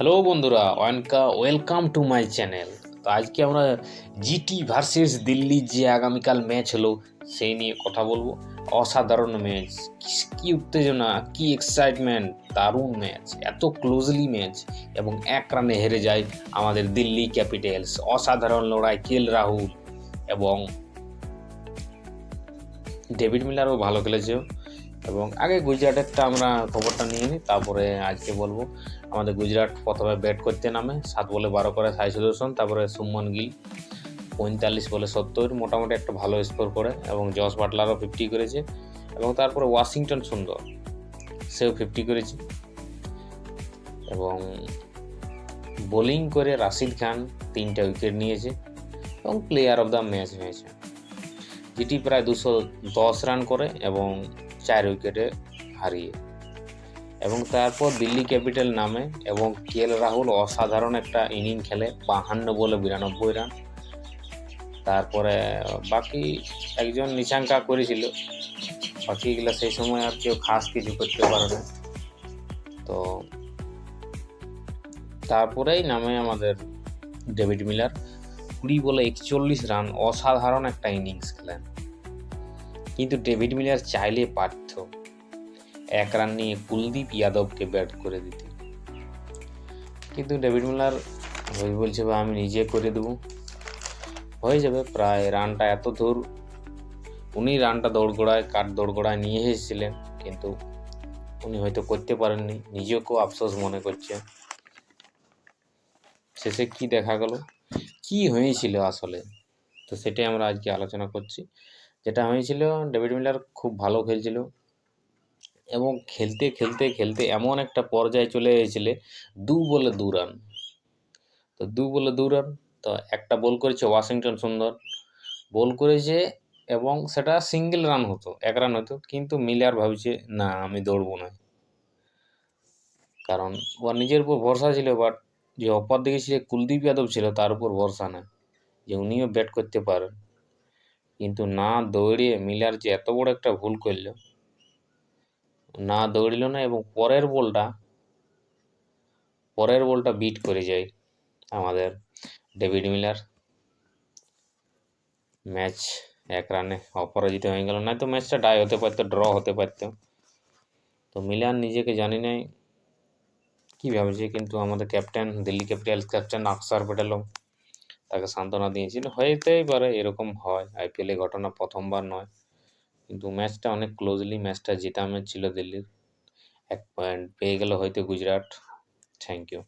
Hello বন্ধুরা, welcome to my channel. তো আজকে আমরা জিটি ভার্সেস দিল্লির যে আগামীকাল ম্যাচ হলো সেই নিয়ে কথা বলবো। অসাধারণ ম্যাচ, কি উত্তেজনা, কি এক্সাইটমেন্ট, দারুণ ম্যাচ, এত ক্লোজলি ম্যাচ এবং এক রানে হেরে যায় আমাদের দিল্লি ক্যাপিটালস। অসাধারণ লড়াই, রাহুল এবং ডেভিড মিলারও ভালো খেলেছে। এবং আগে গুজরাটেরটা আমরা খবরটা নিয়ে নিই, তারপরে আজকে বলবো। আমাদের গুজরাট প্রথমে ব্যাট করতে নামে, 7 বলে 12 করে সাই সুদর্শন, তারপরে সুমন গিল 45 বলে 70, মোটামুটি একটা ভালো স্কোর করে, এবং জস বাটলারও 50 করেছে, এবং তারপরে ওয়াশিংটন সুন্দর সেও 50 করেছে। এবং বোলিং করে রাশিদ খান 3টা উইকেট নিয়েছে এবং প্লেয়ার অফ দ্য ম্যাচ হয়েছে। যেটি প্রায় 210 রান করে এবং 4 উইকেটে হারিয়ে। এবং তারপর দিল্লি ক্যাপিটাল নামে এবং রাহুল অসাধারণ একটা ইনিং খেলে, 52 বলে 92 রান। তারপরে বাকি একজন নিচাঙ্কা করেছিল, বাকিগুলো সেই সময় আর কেউ খাস কিছু করতে পারে না। তো তারপরেই নামে আমাদের ডেভিড মিলার, 20 বলে 41 রান, অসাধারণ একটা ইনিংস খেলেন। কিন্তু ডেভিড মিলার চাইলে পারত 1 রান নিয়ে কুলদীপ যাদবকে ব্যাট করে দিতে, কিন্তু ডেভিড মিলার বলছে আমি নিজে করে দেবো, হয়ে যাবে। প্রায় রানটা এত দূর, উনি রানটা দৌড়গোড়ায় নিয়ে এসেছিলেন, কিন্তু উনি হয়তো করতে পারেননি, নিজেকেও আফসোস মনে করছে। শেষে কি দেখা গেল, কি হয়েছিল আসলে, তো সেটাই আমরা আজকে আলোচনা করছি। যেটা হয়েছিল, ডেভিড মিলার খুব ভালো খেলছিল এবং খেলতে খেলতে খেলতে এমন একটা পর্যায়ে চলে এসেছিল 2 বলে 2 রান। তো 2 বলে 2 রান, তো একটা বল করেছে ওয়াশিংটন সুন্দর, বল করেছে এবং সেটা সিঙ্গেল রান হতো, 1 রান হতো, কিন্তু মিলার ভাবছে না আমি দৌড়বো না, কারণ ওর নিজের উপর ভরসা ছিল। বাট যে অপর দিকে ছিল কুলদীপ যাদব ছিল, তার উপর ভরসা নেই যে উনিও ব্যাট করতে পারেন। কিন্তু না দৌড়ে মিলার যে এত বড় একটা ভুল করল, না দৌড়িল না, এবং পরের বলটা বিট করে যায় আমাদের ডেভিড মিলার। ম্যাচ 1 রানে অপরাজিত হয়ে গেল, নয়তো ম্যাচটা ডাই হতে পারতো, ড্র হতে পারতো। তো মিলার নিজেকে জানি নাই কী ভাবছে, কিন্তু আমাদের ক্যাপ্টেন, দিল্লি ক্যাপিটালস ক্যাপ্টেন অক্ষর প্যাটেলও তাকে সান্ত্বনা দিয়েছিল। হতেই পারে, এরকম হয়, আইপিএলে ঘটনা, প্রথমবার নয়। কিন্তু ম্যাচটা অনেক ক্লোজলি, ম্যাচটা জেতা ম্যাচ ছিল দিল্লির। 1 পয়েন্ট পেয়ে গেল হয়তো গুজরাট। Thank you.